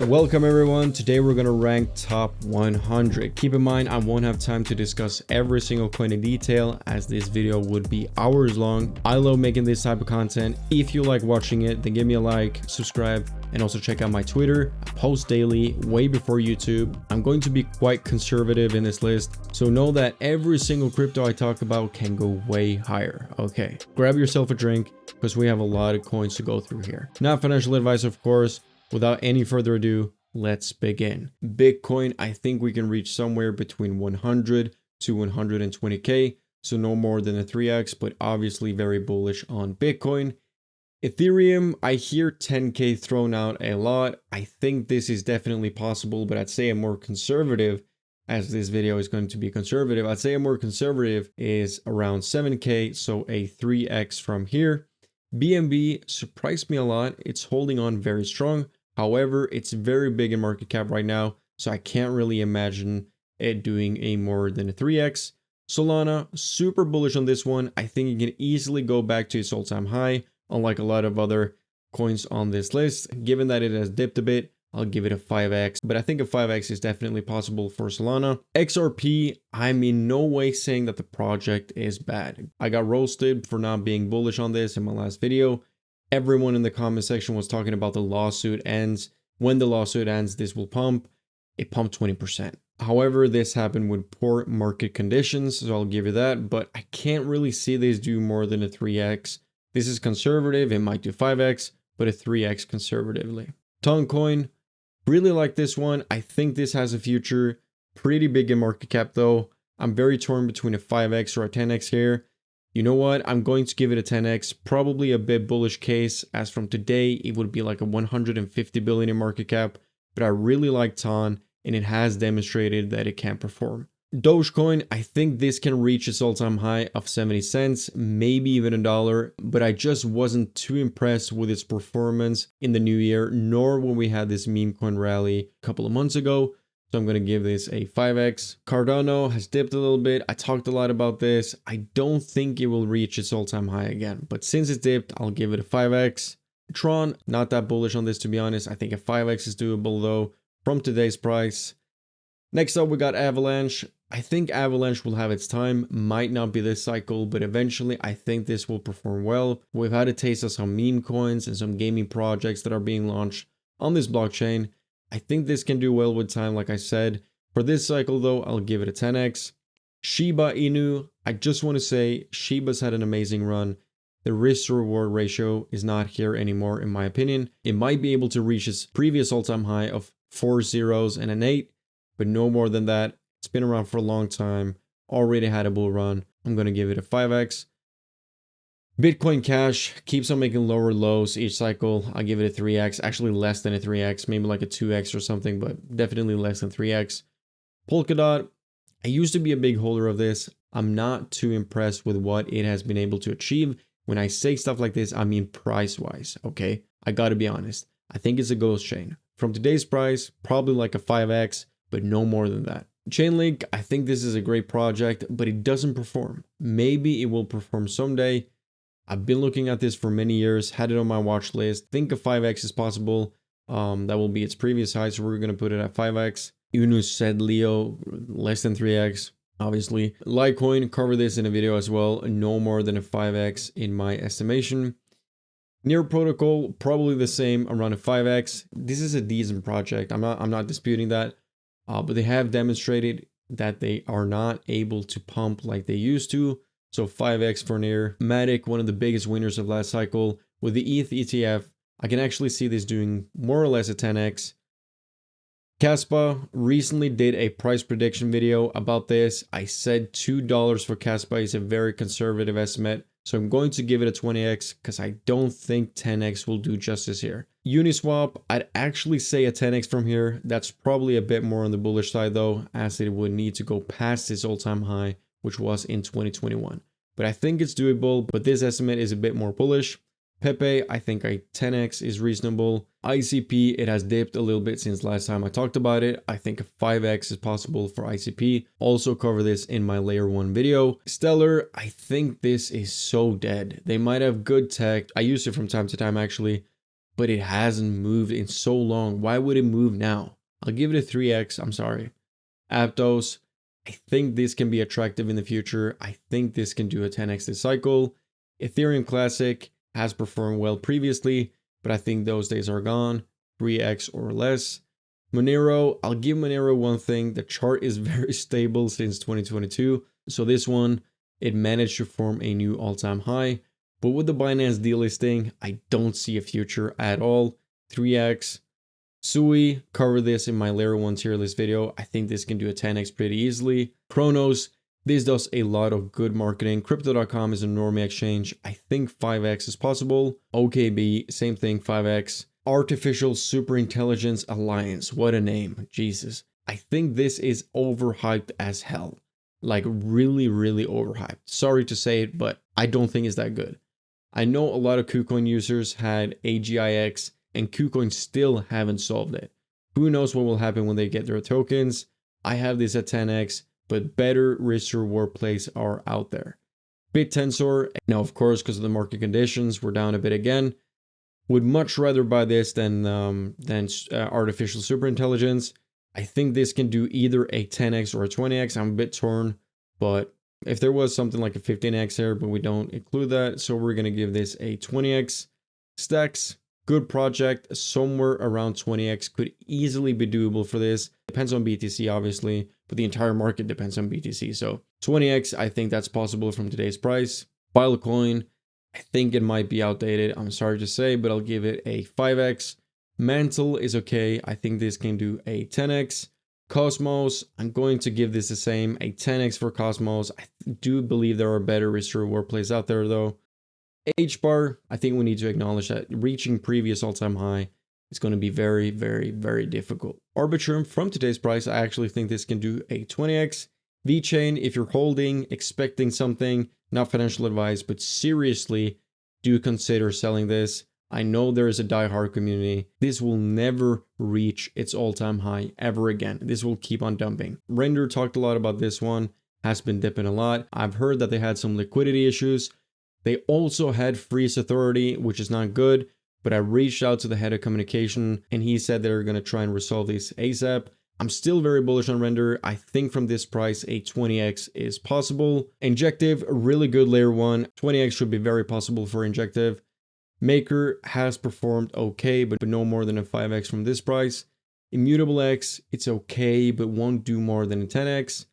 Welcome everyone. Today we're gonna rank top 100. Keep in mind I won't have time to discuss every single coin in detail as this video would be hours long. I love making this type of content. If you like watching it, then give me a like, subscribe, and also check out my Twitter. I post daily, way before YouTube. I'm going to be quite conservative in this list, so know that every single crypto I talk about can go way higher. Okay, grab yourself a drink because we have a lot of coins to go through here. Not financial advice, of course. Without any further ado, let's begin. Bitcoin, I think we can reach somewhere between 100 to 120k, so no more than a 3x, but obviously very bullish on Bitcoin. Ethereum, I hear 10k thrown out a lot. I think this is definitely possible, but I'd say a more conservative, as this video is going to be conservative, I'd say a more conservative is around 7k, so a 3x from here. BNB surprised me a lot. It's holding on very strong. However, it's very big in market cap right now, so I can't really imagine it doing a more than a 3x. Solana, super bullish on this one. I think it can easily go back to its all-time high, unlike a lot of other coins on this list. Given that it has dipped a bit, I'll give it a 5x, but I think a 5x is definitely possible for Solana. XRP, I'm in no way saying that the project is bad. I got roasted for not being bullish on this in my last video. Everyone in the comment section was talking about the lawsuit ends. When the lawsuit ends, this will pump. It pumped 20%. However, this happened with poor market conditions, so I'll give you that, but I can't really see this do more than a 3x. This is conservative. It might do 5x, but a 3x conservatively. Toncoin, really like this one. I think this has a future. Pretty big in market cap though. I'm very torn between a 5x or a 10x here. You know what? I'm going to give it a 10x. Probably a bit bullish case. As from today, it would be like a 150 billion in market cap. But I really like Ton, and it has demonstrated that it can perform. Dogecoin, I think this can reach its all-time high of 70 cents, maybe even $1, but I just wasn't too impressed with its performance in the new year, nor when we had this meme coin rally a couple of months ago. So I'm going to give this a 5x. Cardano has dipped a little bit. I talked a lot about this. I don't think it will reach its all-time high again, but since it dipped, I'll give it a 5x. Tron, not that bullish on this to be honest. I think a 5x is doable though from today's price. Next up, we got Avalanche. I think Avalanche will have its time. Might not be this cycle, but eventually I think this will perform well. We've had a taste of some meme coins and some gaming projects that are being launched on this blockchain. I think this can do well with time, like I said. For this cycle though, I'll give it a 10x. Shiba Inu, I just want to say Shiba's had an amazing run. The risk to reward ratio is not here anymore in my opinion. It might be able to reach its previous all-time high of 4 zeros and an 8, but no more than that. It's been around for a long time, already had a bull run. I'm going to give it a 5x. Bitcoin Cash keeps on making lower lows each cycle. I'll give it a 3x, actually less than a 3x, maybe like a 2x or something, but definitely less than 3x. Polkadot, I used to be a big holder of this. I'm not too impressed with what it has been able to achieve. When I say stuff like this, I mean price-wise, okay? I gotta be honest. I think it's a ghost chain. From today's price, probably like a 5x, but no more than that. Chainlink, I think this is a great project, but it doesn't perform. Maybe it will perform someday. I've been looking at this for many years, had it on my watch list. Think a 5x is possible. That will be its previous high, so we're going to put it at 5x. Yunus said Leo, less than 3x, obviously. Litecoin, cover this in a video as well. No more than a 5x in my estimation. Near Protocol, probably the same, around a 5x. This is a decent project. I'm not disputing that. But they have demonstrated that they are not able to pump like they used to. So 5x for Near. Matic, one of the biggest winners of last cycle. With the ETH ETF, I can actually see this doing more or less a 10x. Kaspa recently did a price prediction video about this. I said $2 for Kaspa is a very conservative estimate. So I'm going to give it a 20x because I don't think 10x will do justice here. Uniswap, I'd actually say a 10x from here. That's probably a bit more on the bullish side though, as it would need to go past its all-time high, which was in 2021. But I think it's doable, but this estimate is a bit more bullish. Pepe, I think a 10x is reasonable. ICP, it has dipped a little bit since last time I talked about it. I think a 5x is possible for ICP. Also cover this in my layer 1 video. Stellar, I think this is so dead. They might have good tech. I use it from time to time actually, but it hasn't moved in so long. Why would it move now? I'll give it a 3x. I'm sorry. Aptos, I think this can be attractive in the future. I think this can do a 10x this cycle. Ethereum Classic has performed well previously, but I think those days are gone. 3x or less. Monero, I'll give Monero one thing. The chart is very stable since 2022. So this one, it managed to form a new all-time high. But with the Binance delisting, I don't see a future at all. 3x. Sui, covered this in my layer 1 tier list video. I think this can do a 10x pretty easily. Chronos, this does a lot of good marketing. Crypto.com is a normie exchange. I think 5x is possible. OKB, same thing, 5x. Artificial Superintelligence Alliance, what a name, Jesus. I think this is overhyped as hell. Like really, really overhyped. Sorry to say it, but I don't think it's that good. I know a lot of KuCoin users had AGIX, and KuCoin still haven't solved it. Who knows what will happen when they get their tokens? I have this at 10x, but better risk reward plays are out there. BitTensor, now of course, because of the market conditions, we're down a bit again. Would much rather buy this than artificial superintelligence. I think this can do either a 10x or a 20x. I'm a bit torn, but if there was something like a 15x here, but we don't include that, so we're going to give this a 20x. Stacks, good project, somewhere around 20x could easily be doable for this. Depends on BTC, obviously, but the entire market depends on BTC. So 20x, I think that's possible from today's price. Filecoin, I think it might be outdated. I'm sorry to say, but I'll give it a 5x. Mantle is okay. I think this can do a 10x. Cosmos, I'm going to give this the same, a 10x for Cosmos. I do believe there are better risk reward plays out there though. HBAR, I think we need to acknowledge that reaching previous all-time high is going to be very, very, very difficult. Arbitrum, from today's price, I actually think this can do a 20x. VeChain, if you're holding, expecting something, not financial advice, but seriously, do consider selling this. I know there is a diehard community. This will never reach its all-time high ever again. This will keep on dumping. Render talked a lot about this one, has been dipping a lot. I've heard that they had some liquidity issues. They also had freeze authority, which is not good, but I reached out to the head of communication and he said they're going to try and resolve this ASAP. I'm still very bullish on Render. I think from this price, a 20x is possible. Injective, really good layer 1. 20x should be very possible for Injective. Maker has performed okay, but no more than a 5x from this price. Immutable X, it's okay, but won't do more than a 10x.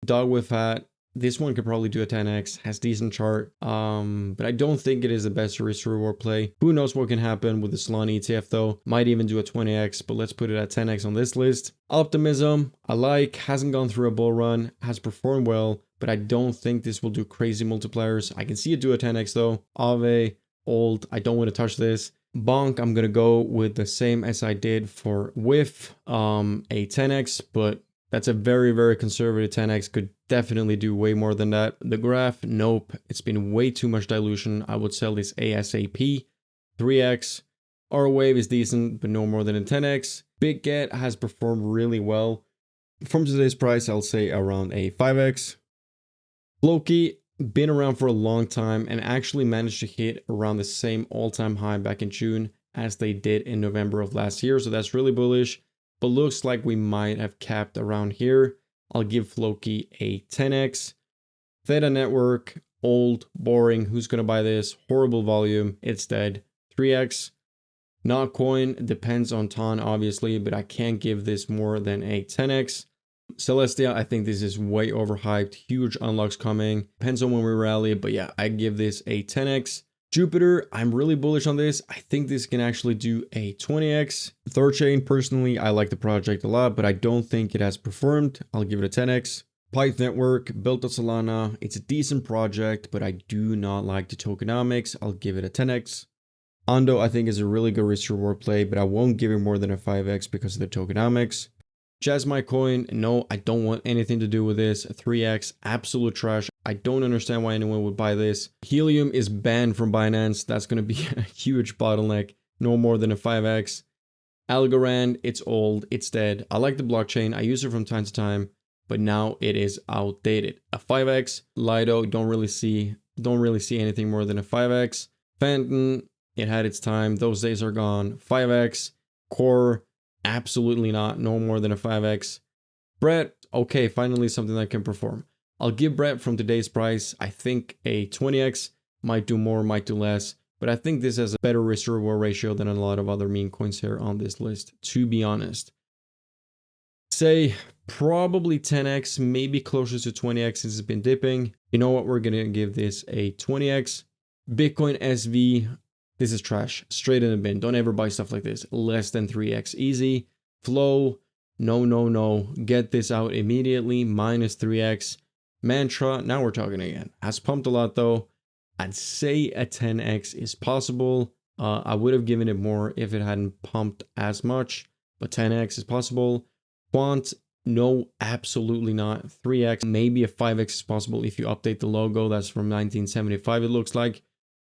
Dog with Hat, this one could probably do a 10x, has decent chart, but I don't think it is the best risk reward play. Who knows what can happen with the Solana ETF though. Might even do a 20x, but let's put it at 10x on this list. Optimism, I like, hasn't gone through a bull run, has performed well, but I don't think this will do crazy multipliers. I can see it do a 10x though. Aave, old, I don't want to touch this. Bonk, I'm gonna go with the same as I did for WIF, a 10x, but that's a very, very conservative 10x, could definitely do way more than that. The graph, nope, it's been way too much dilution. I would sell this ASAP. 3x. R-Wave is decent, but no more than a 10x. BitGet has performed really well. From today's price, I'll say around a 5x. Floki, been around for a long time and actually managed to hit around the same all-time high back in June as they did in November of last year. So that's really bullish. But looks like we might have capped around here. I'll give Floki a 10x. Theta Network, old, boring. Who's going to buy this? Horrible volume. It's dead. 3x. Notcoin depends on ton, obviously, but I can't give this more than a 10x. Celestia, I think this is way overhyped. Huge unlocks coming. Depends on when we rally, but yeah, I give this a 10x. Jupiter, I'm really bullish on this. I think this can actually do a 20x. Third Chain, personally, I like the project a lot, but I don't think it has performed. I'll give it a 10x. Pyth Network, built on Solana. It's a decent project, but I do not like the tokenomics. I'll give it a 10x. Ondo, I think, is a really good risk reward play, but I won't give it more than a 5x because of the tokenomics. Jasmine Coin, no, I don't want anything to do with this. 3x, absolute trash. I don't understand why anyone would buy this. Helium is banned from Binance. That's going to be a huge bottleneck. No more than a 5x. Algorand, it's old, it's dead. I like the blockchain. I use it from time to time, but now it is outdated. A 5x. Lido, don't really see anything more than a 5x. Phantom, It had its time. Those days are gone. 5x. Core, absolutely not. No more than a 5x. Brett, okay, finally something that can perform. I'll give Brett from today's price, I think a 20x. Might do more, might do less. But I think this has a better risk to reward ratio than a lot of other meme coins here on this list, to be honest. Say probably 10x, maybe closer to 20x since it's been dipping. You know what? We're going to give this a 20x. Bitcoin SV, this is trash. Straight in the bin. Don't ever buy stuff like this. Less than 3x easy. Flow, no. Get this out immediately. Minus 3x. Mantra, now we're talking again. Has pumped a lot though. I'd say a 10x is possible. I would have given it more if it hadn't pumped as much, but 10x is possible. Quant, no, absolutely not. 3x, maybe a 5x is possible if you update the logo. That's from 1975, it looks like,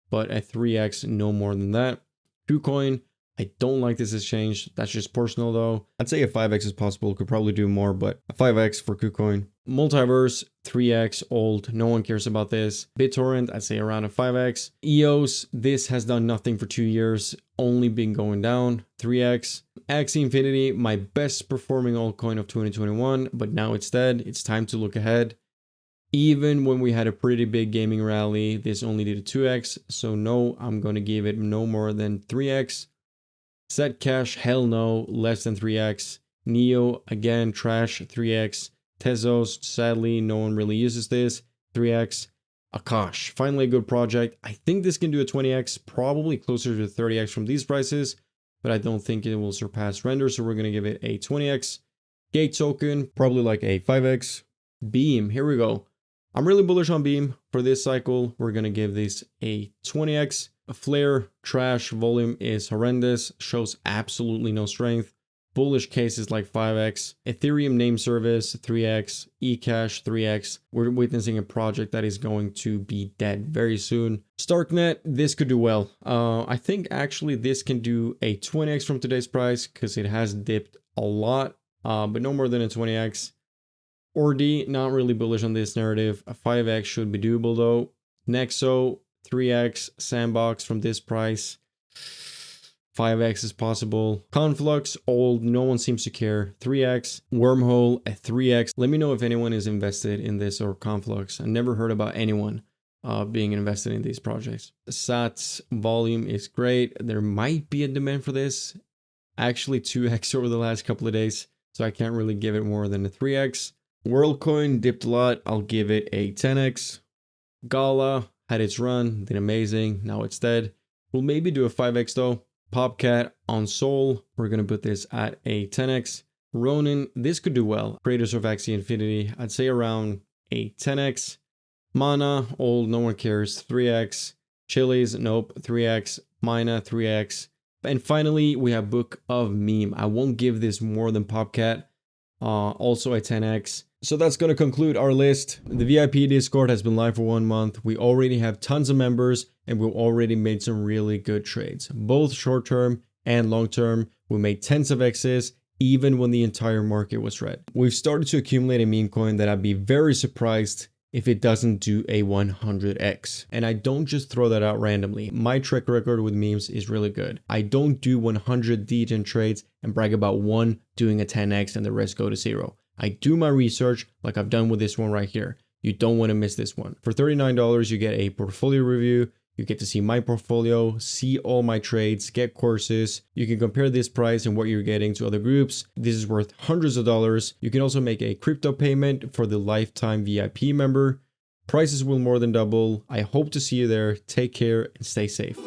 but a 3x, no more than that. KuCoin, I don't like this exchange. That's just personal though. I'd say a 5x is possible. Could probably do more, but a 5x for KuCoin. Multiverse, 3x, old. No one cares about this. BitTorrent, I'd say around a 5x. EOS, this has done nothing for 2 years. Only been going down. 3x. Axie Infinity, my best performing altcoin of 2021, but now it's dead. It's time to look ahead. Even when we had a pretty big gaming rally, this only did a 2x. So no, I'm going to give it no more than 3x. Zcash, hell no, less than 3x. Neo, again, trash, 3x. Tezos, sadly, no one really uses this, 3x. Akash, finally a good project. I think this can do a 20x, probably closer to 30x from these prices, but I don't think it will surpass Render, so we're going to give it a 20x. Gate token, probably like a 5x. Beam, here we go. I'm really bullish on Beam for this cycle. We're going to give this a 20x. A Flare, trash, volume is horrendous, shows absolutely no strength. Bullish cases like 5x. Ethereum name service, 3x. eCash, 3x. We're witnessing a project that is going to be dead very soon. Starknet, this could do well. I think actually this can do a 20x from today's price because it has dipped a lot, but no more than a 20x. ORD, not really bullish on this narrative. A 5x should be doable though. Nexo, 3x. Sandbox from this price. 5x is possible. Conflux, old, no one seems to care. 3x. Wormhole, a 3x. Let me know if anyone is invested in this or Conflux. I never heard about anyone being invested in these projects. Sats volume is great. There might be a demand for this. Actually 2x over the last couple of days, so I can't really give it more than a 3x. WorldCoin dipped a lot. I'll give it a 10x. Gala had its run, did amazing. Now it's dead. We'll maybe do a 5x though. Popcat on Sol, we're going to put this at a 10x. Ronin, this could do well. Creators of Axie Infinity, I'd say around a 10x. Mana, old, no one cares, 3x. Chili's, nope, 3x. Mina, 3x. And finally, we have Book of Meme. I won't give this more than Popcat. Also a 10x. So that's going to conclude our list. The VIP Discord has been live for 1 month. We already have tons of members and we've already made some really good trades, both short-term and long-term. We made tens of X's even when the entire market was red. We've started to accumulate a meme coin that I'd be very surprised if it doesn't do a 100x. And I don't just throw that out randomly. My track record with memes is really good. I don't do 100 degen trades and brag about one doing a 10x and the rest go to 0. I do my research like I've done with this one right here. You don't want to miss this one. For $39, you get a portfolio review. You get to see my portfolio, see all my trades, get courses. You can compare this price and what you're getting to other groups. This is worth hundreds of dollars. You can also make a crypto payment for the lifetime VIP member. Prices will more than double. I hope to see you there. Take care and stay safe.